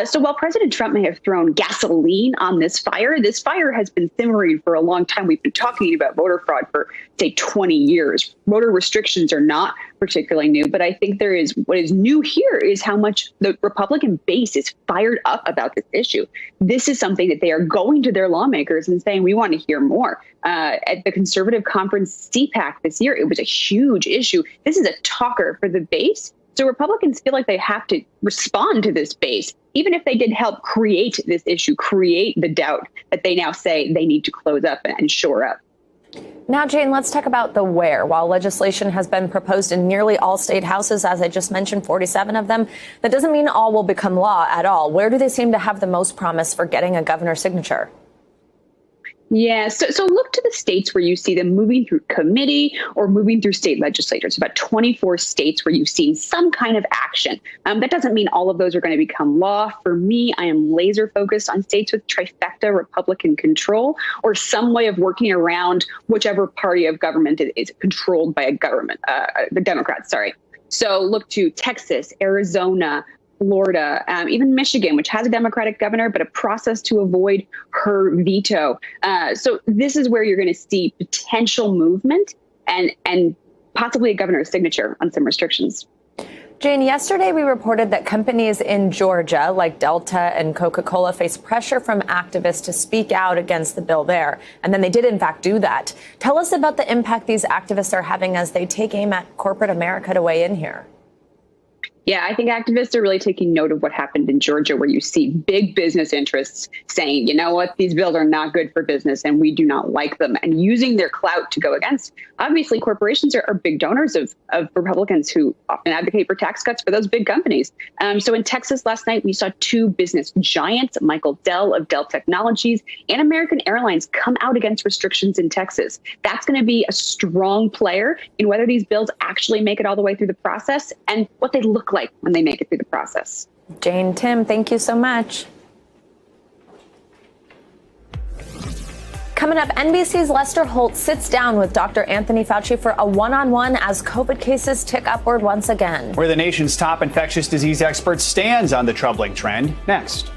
[SPEAKER 7] So while President Trump may have thrown gasoline on this fire has been simmering for a long time. We've been talking about voter fraud for, say, 20 years. Voter restrictions are not particularly new, but I think what is new here is how much the Republican base is fired up about this issue. This is something that they are going to their lawmakers and saying, we want to hear more. At the conservative conference CPAC this year, it was a huge issue. This is a talker for the base. So Republicans feel like they have to respond to this base, even if they did help create this issue, create the doubt that they now say they need to close up and shore up.
[SPEAKER 2] Now, Jane, let's talk about the where. While legislation has been proposed in nearly all state houses, as I just mentioned, 47 of them, that doesn't mean all will become law at all. Where do they seem to have the most promise for getting a governor's signature?
[SPEAKER 7] Yeah, so look to the states where you see them moving through committee or moving through state legislatures. About 24 states where you've seen some kind of action. That doesn't mean all of those are going to become law. For me, I am laser focused on states with trifecta Republican control or some way of working around whichever party of government is controlled by the Democrats, sorry. So look to Texas, Arizona, Florida, even Michigan, which has a Democratic governor, but a process to avoid her veto. So this is where you're going to see potential movement and possibly a governor's signature on some restrictions.
[SPEAKER 2] Jane, yesterday we reported that companies in Georgia, like Delta and Coca-Cola, face pressure from activists to speak out against the bill there. And then they did, in fact, do that. Tell us about the impact these activists are having as they take aim at corporate America to weigh in here.
[SPEAKER 7] Yeah, I think activists are really taking note of what happened in Georgia, where you see big business interests saying, you know what, these bills are not good for business and we do not like them, and using their clout to go against. Obviously, corporations are big donors of Republicans who often advocate for tax cuts for those big companies. So in Texas last night, we saw two business giants, Michael Dell of Dell Technologies and American Airlines, come out against restrictions in Texas. That's going to be a strong player in whether these bills actually make it all the way through the process and what they look like when they make it through the process.
[SPEAKER 2] Jane, Tim, thank you so much. Coming up, NBC's Lester Holt sits down with Dr. Anthony Fauci for a one-on-one as COVID cases tick upward once again.
[SPEAKER 1] Where the nation's top infectious disease expert stands on the troubling trend. Next.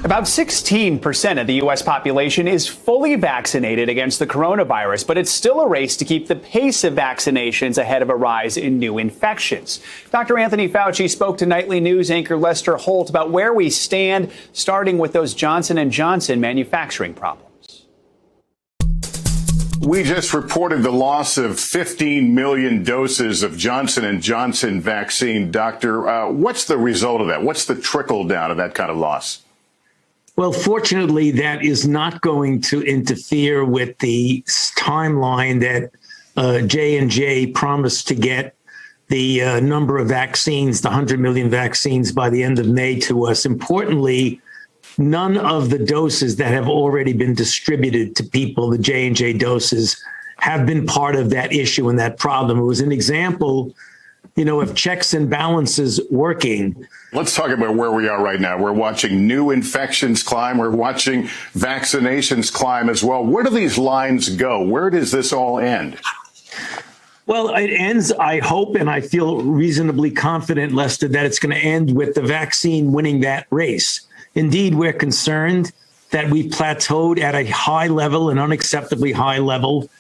[SPEAKER 1] About 16% of the U.S. population is fully vaccinated against the coronavirus, but it's still a race to keep the pace of vaccinations ahead of a rise in new infections. Dr. Anthony Fauci spoke to Nightly News anchor Lester Holt about where we stand, starting with those Johnson & Johnson manufacturing problems.
[SPEAKER 3] We just reported the loss of 15 million doses of Johnson & Johnson vaccine. Doctor, what's the result of that? What's the trickle down of that kind of loss?
[SPEAKER 8] Well, fortunately, that is not going to interfere with the timeline that J&J promised to get the number of vaccines, the 100 million vaccines by the end of May to us. Importantly, none of the doses that have already been distributed to people, the J&J doses, have been part of that issue and that problem. It was an example, of checks and balances working.
[SPEAKER 3] Let's talk about where we are right now. We're watching new infections climb. We're watching vaccinations climb as well. Where do these lines go? Where does this all end?
[SPEAKER 8] Well, it ends, I hope, and I feel reasonably confident, Lester, that it's going to end with the vaccine winning that race. Indeed, we're concerned that we've plateaued at a high level, an unacceptably high level.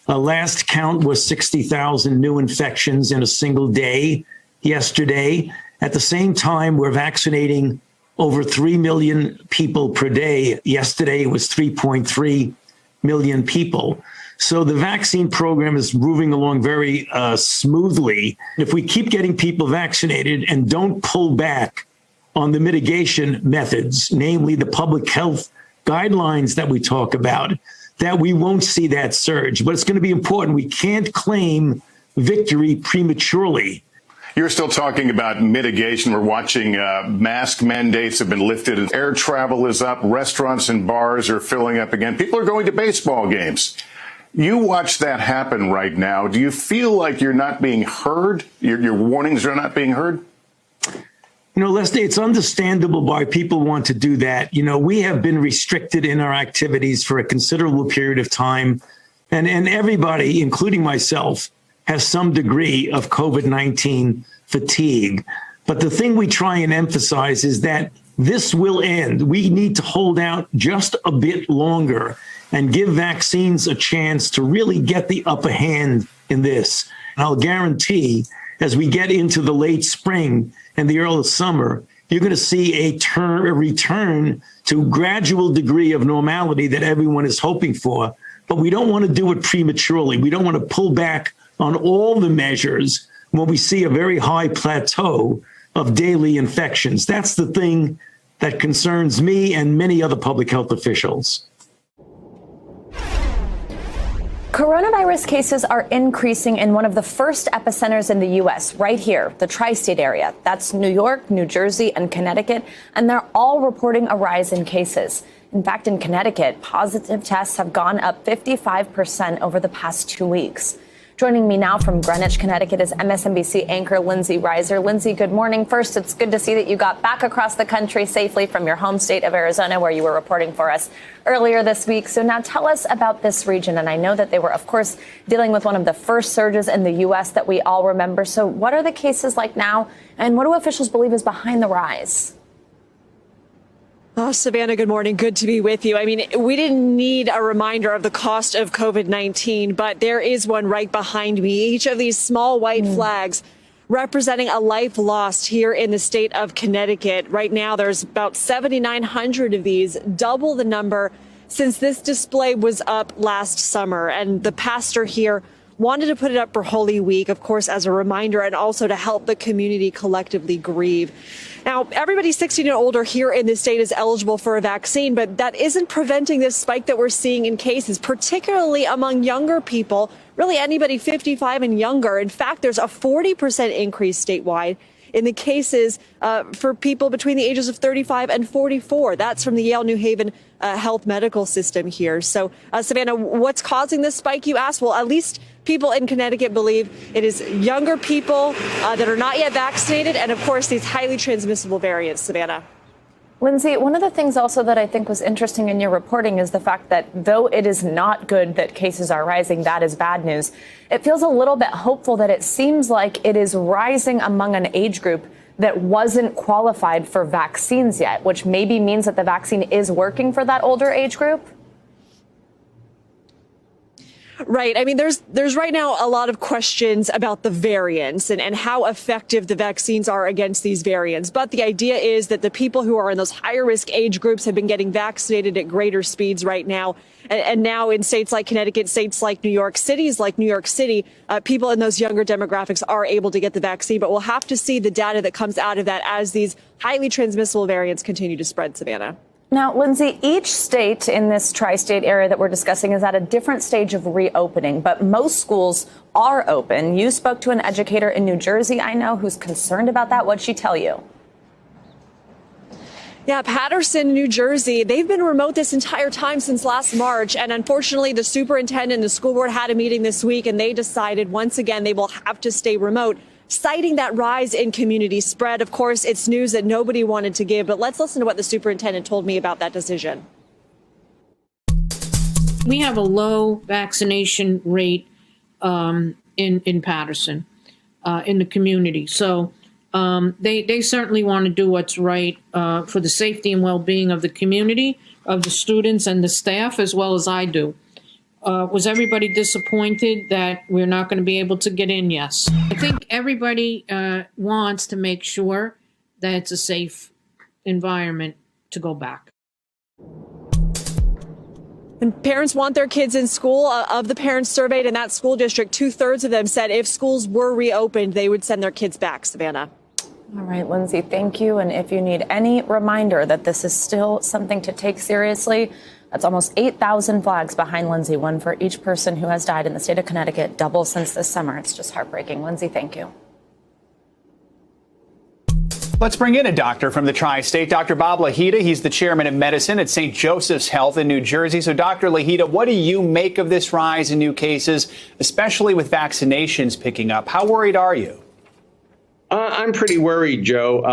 [SPEAKER 8] Last count was 60,000 new infections in a single day yesterday. At the same time, we're vaccinating over 3 million people per day. Yesterday, it was 3.3 million people. So the vaccine program is moving along very smoothly. If we keep getting people vaccinated and don't pull back on the mitigation methods, namely the public health guidelines that we talk about, that we won't see that surge. But it's going to be important. We can't claim victory prematurely.
[SPEAKER 3] You're still talking about mitigation. We're watching mask mandates have been lifted and air travel is up. Restaurants and bars are filling up again. People are going to baseball games. You watch that happen right now. Do you feel like you're not being heard? Your warnings are not being heard?
[SPEAKER 8] Leslie, it's understandable why people want to do that. We have been restricted in our activities for a considerable period of time. And everybody, including myself, has some degree of COVID-19 fatigue. But the thing we try and emphasize is that this will end. We need to hold out just a bit longer and give vaccines a chance to really get the upper hand in this. And I'll guarantee as we get into the late spring and the early summer, you're going to see a return to gradual degree of normality that everyone is hoping for. But we don't want to do it prematurely. We don't want to pull back on all the measures when we see a very high plateau of daily infections. That's the thing that concerns me and many other public health officials.
[SPEAKER 2] Coronavirus cases are increasing in one of the first epicenters in the U.S., right here, the tri-state area. That's New York, New Jersey, and Connecticut, and they're all reporting a rise in cases. In fact, in Connecticut, positive tests have gone up 55% over the past 2 weeks. Joining me now from Greenwich, Connecticut is MSNBC anchor Lindsay Reiser. Lindsay, good morning. First, it's good to see that you got back across the country safely from your home state of Arizona, where you were reporting for us earlier this week. So now tell us about this region. And I know that they were, of course, dealing with one of the first surges in the U.S. that we all remember. So what are the cases like now? And what do officials believe is behind the rise?
[SPEAKER 9] Oh, Savannah, good morning. Good to be with you. I mean, we didn't need a reminder of the cost of COVID-19, but there is one right behind me. Each of these small white flags representing a life lost here in the state of Connecticut. Right now, there's about 7,900 of these, double the number since this display was up last summer. And the pastor here wanted to put it up for Holy Week, of course, as a reminder and also to help the community collectively grieve. Now, everybody 16 and older here in the state is eligible for a vaccine, but that isn't preventing this spike that we're seeing in cases, particularly among younger people, really anybody 55 and younger. In fact, there's a 40% increase statewide in the cases for people between the ages of 35 and 44. That's from the Yale New Haven Health Medical System here. So, Savannah, what's causing this spike, you ask? Well, at least people in Connecticut believe it is younger people that are not yet vaccinated and, of course, these highly transmissible variants, Savannah.
[SPEAKER 2] Lindsay, one of the things also that I think was interesting in your reporting is the fact that though it is not good that cases are rising, that is bad news. It feels a little bit hopeful that it seems like it is rising among an age group that wasn't qualified for vaccines yet, which maybe means that the vaccine is working for that older age group.
[SPEAKER 9] Right. I mean, there's right now a lot of questions about the variants and how effective the vaccines are against these variants. But the idea is that the people who are in those higher risk age groups have been getting vaccinated at greater speeds right now. And now in states like Connecticut, states like New York, cities like New York City, people in those younger demographics are able to get the vaccine. But we'll have to see the data that comes out of that as these highly transmissible variants continue to spread, Savannah.
[SPEAKER 2] Now, Lindsay, each state in this tri-state area that we're discussing is at a different stage of reopening, but most schools are open. You spoke to an educator in New Jersey, I know, who's concerned about that. What'd she tell you?
[SPEAKER 9] Yeah, Paterson, New Jersey, they've been remote this entire time since last March. And unfortunately, the superintendent and the school board had a meeting this week, and they decided once again they will have to stay remote, citing that rise in community spread. Of course, it's news that nobody wanted to give, but let's listen to what the superintendent told me about that decision.
[SPEAKER 11] We have a low vaccination rate in Paterson, in the community. So they certainly want to do what's right for the safety and well-being of the community, of the students and the staff, as well as I do. Was everybody disappointed that we're not going to be able to get in? Yes. I think everybody wants to make sure that it's a safe environment to go back.
[SPEAKER 9] And parents want their kids in school. Of the parents surveyed in that school district, 2/3 of them said if schools were reopened, they would send their kids back, Savannah.
[SPEAKER 2] All right, Lindsay, thank you. And if you need any reminder that this is still something to take seriously, that's almost 8,000 flags behind Lindsay, one for each person who has died in the state of Connecticut, double since this summer. It's just heartbreaking. Lindsay, thank you.
[SPEAKER 1] Let's bring in a doctor from the tri-state, Dr. Bob Lahita. He's the chairman of medicine at St. Joseph's Health in New Jersey. So, Dr. Lahita, what do you make of this rise in new cases, especially with vaccinations picking up? How worried are you?
[SPEAKER 12] I'm pretty worried, Joe.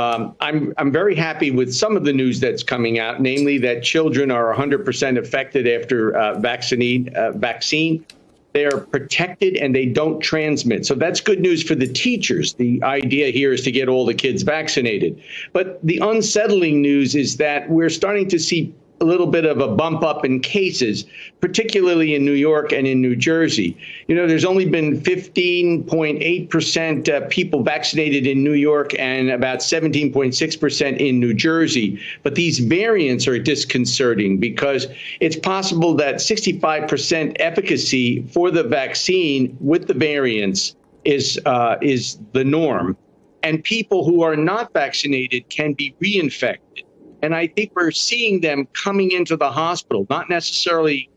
[SPEAKER 12] I'm very happy with some of the news that's coming out, namely that children are 100% affected after vaccine. they're protected and they don't transmit. So that's good news for the teachers. The idea here is to get all the kids vaccinated. But the unsettling news is that we're starting to see a little bit of a bump up in cases, particularly in New York and in New Jersey. You know, there's only been 15.8% people vaccinated in New York and about 17.6% in New Jersey. But these variants are disconcerting because it's possible that 65% efficacy for the vaccine with the variants is the norm. And people who are not vaccinated can be reinfected. And I think we're seeing them coming into the hospital, not necessarily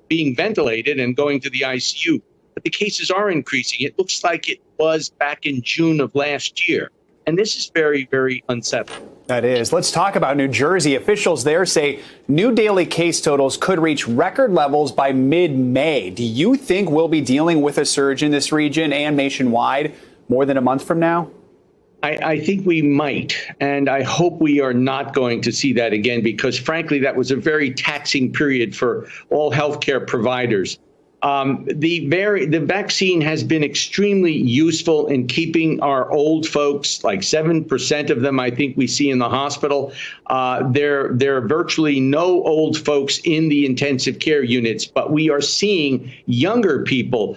[SPEAKER 12] being ventilated and going to the ICU, but the cases are increasing. It looks like it was back in June of last year. And this is very, very unsettling.
[SPEAKER 1] That is. Let's talk about New Jersey. Officials there say new daily case totals could reach record levels by mid-May. Do you think we'll be dealing with a surge in this region and nationwide more than a month from now?
[SPEAKER 12] I think we might, and I hope we are not going to see that again, because frankly, that was a very taxing period for all healthcare providers. The vaccine has been extremely useful in keeping our old folks, like 7% of them, I think we see in the hospital. There are virtually no old folks in the intensive care units, but we are seeing younger people,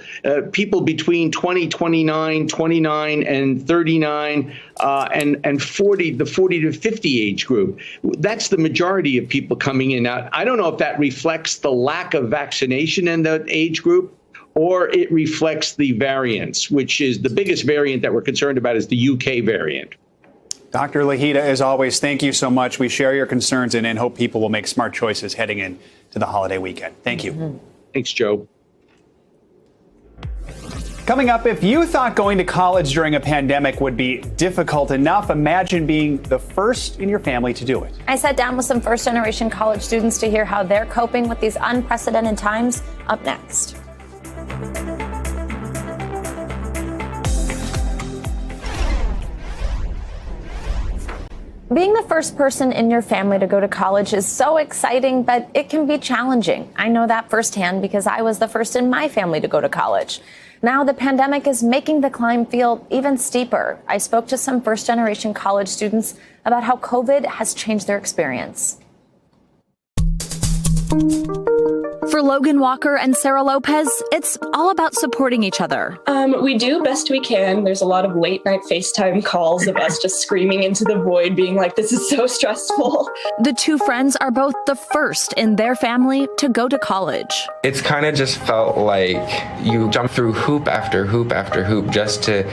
[SPEAKER 12] people between 29, and 39, and 40, the 40 to 50 age group. That's the majority of people coming in. Now, I don't know if that reflects the lack of vaccination in that age group, or it reflects the variants, which is the biggest variant that we're concerned about is the UK variant.
[SPEAKER 1] Dr. Lahita, as always, thank you so much. We share your concerns and hope people will make smart choices heading into the holiday weekend. Thank you.
[SPEAKER 12] Thanks, Joe.
[SPEAKER 1] Coming up, if you thought going to college during a pandemic would be difficult enough, imagine being the first in your family to do it.
[SPEAKER 2] I sat down with some first-generation college students to hear how they're coping with these unprecedented times. Up next. Being the first person in your family to go to college is so exciting, but it can be challenging. I know that firsthand because I was the first in my family to go to college. Now the pandemic is making the climb feel even steeper. I spoke to some first-generation college students about how COVID has changed their experience.
[SPEAKER 13] For Logan Walker and Sarah Lopez, it's all about supporting each other.
[SPEAKER 14] We do best we can. There's a lot of late night FaceTime calls of us just screaming into the void, being like, this is so stressful.
[SPEAKER 13] The two friends are both the first in their family to go to college.
[SPEAKER 15] It's kind of just felt like you jump through hoop after hoop after hoop just to,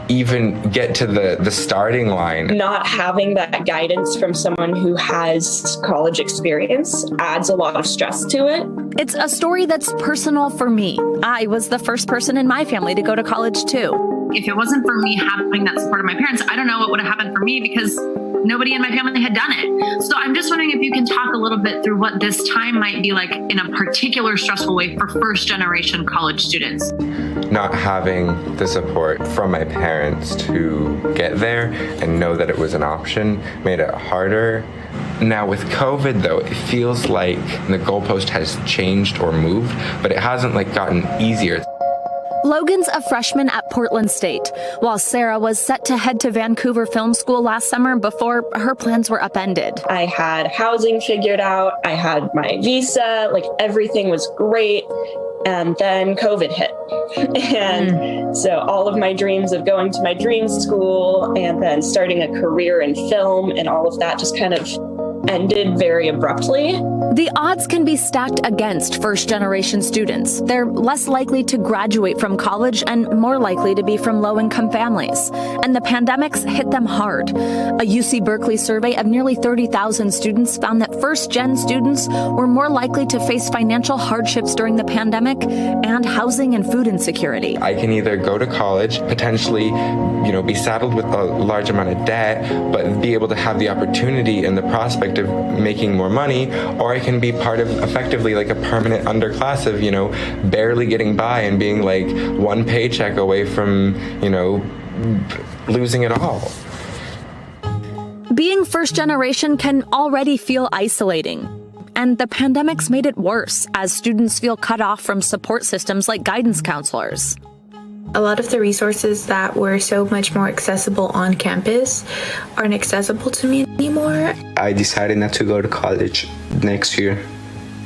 [SPEAKER 15] even get to the starting line.
[SPEAKER 14] Not having that guidance from someone who has college experience adds a lot of stress to it.
[SPEAKER 13] It's a story that's personal for me. I was the first person in my family to go to college, too.
[SPEAKER 16] If it wasn't for me having that support of my parents, I don't know what would have happened for me because nobody in my family had done it. So I'm just wondering if you can talk a little bit through what this time might be like in a particular stressful way for first-generation college students.
[SPEAKER 15] Not having the support from my parents to get there and know that it was an option made it harder. Now with COVID though, it feels like the goalpost has changed or moved, but it hasn't gotten easier.
[SPEAKER 13] Logan's a freshman at Portland State, while Sarah was set to head to Vancouver Film School last summer before her plans were upended.
[SPEAKER 14] I had housing figured out. I had my visa, everything was great. And then COVID hit. And so all of my dreams of going to my dream school and then starting a career in film and all of that just kind of ended very abruptly.
[SPEAKER 13] The odds can be stacked against first-generation students. They're less likely to graduate from college and more likely to be from low-income families. And the pandemics hit them hard. A UC Berkeley survey of nearly 30,000 students found that first-gen students were more likely to face financial hardships during the pandemic and housing and food insecurity.
[SPEAKER 15] I can either go to college, potentially, be saddled with a large amount of debt, but be able to have the opportunity and the prospect of making more money, or I can be part of effectively a permanent underclass of, barely getting by and being one paycheck away from, losing it all.
[SPEAKER 13] Being first generation can already feel isolating. And the pandemic's made it worse as students feel cut off from support systems like guidance counselors.
[SPEAKER 17] A lot of the resources that were so much more accessible on campus aren't accessible to me anymore.
[SPEAKER 18] I decided not to go to college next year,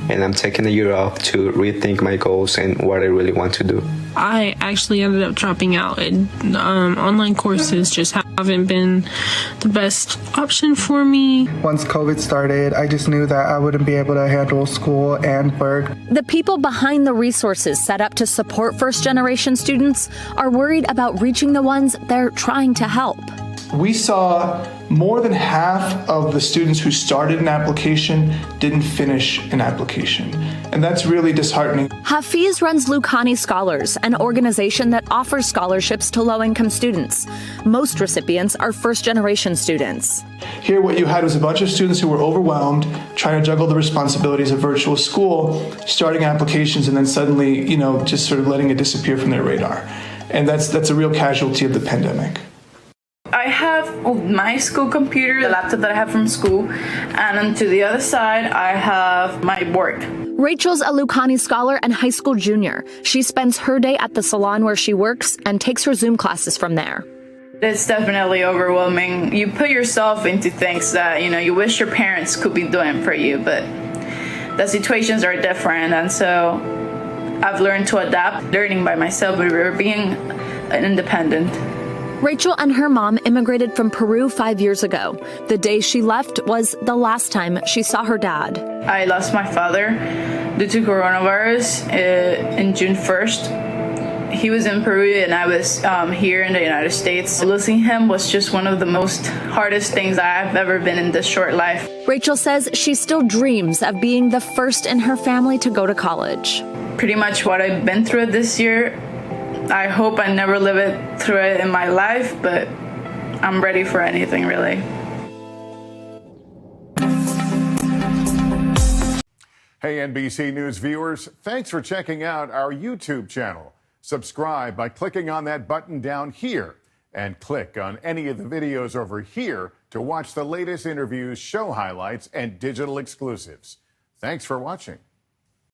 [SPEAKER 18] and I'm taking a year off to rethink my goals and what I really want to do.
[SPEAKER 21] I actually ended up dropping out, and online courses just haven't been the best option for me.
[SPEAKER 22] Once COVID started, I just knew that I wouldn't be able to handle school and work.
[SPEAKER 13] The people behind the resources set up to support first-generation students are worried about reaching the ones they're trying to help.
[SPEAKER 23] We saw more than half of the students who started an application didn't finish an application. And that's really disheartening.
[SPEAKER 13] Hafiz runs Lucani Scholars, an organization that offers scholarships to low-income students. Most recipients are first-generation students.
[SPEAKER 23] Here, what you had was a bunch of students who were overwhelmed, trying to juggle the responsibilities of virtual school, starting applications, and then suddenly, just sort of letting it disappear from their radar. And that's a real casualty of the pandemic.
[SPEAKER 26] I have my school computer, the laptop that I have from school, and then to the other side, I have my work.
[SPEAKER 13] Rachel's a Lucani scholar and high school junior. She spends her day at the salon where she works and takes her Zoom classes from there.
[SPEAKER 26] It's definitely overwhelming. You put yourself into things that, you wish your parents could be doing for you, but the situations are different. And so I've learned to adapt, learning by myself, but being independent.
[SPEAKER 13] Rachel and her mom immigrated from Peru 5 years ago. The day she left was the last time she saw her dad.
[SPEAKER 26] I lost my father due to coronavirus in June 1st. He was in Peru and I was here in the United States. Losing him was just one of the most hardest things I've ever been in this short life.
[SPEAKER 13] Rachel says she still dreams of being the first in her family to go to college.
[SPEAKER 26] Pretty much what I've been through this year, I hope I never live through it in my life, but I'm ready for anything, really.
[SPEAKER 3] Hey, NBC News viewers, thanks for checking out our YouTube channel. Subscribe by clicking on that button down here and click on any of the videos over here to watch the latest interviews, show highlights, and digital exclusives. Thanks for watching.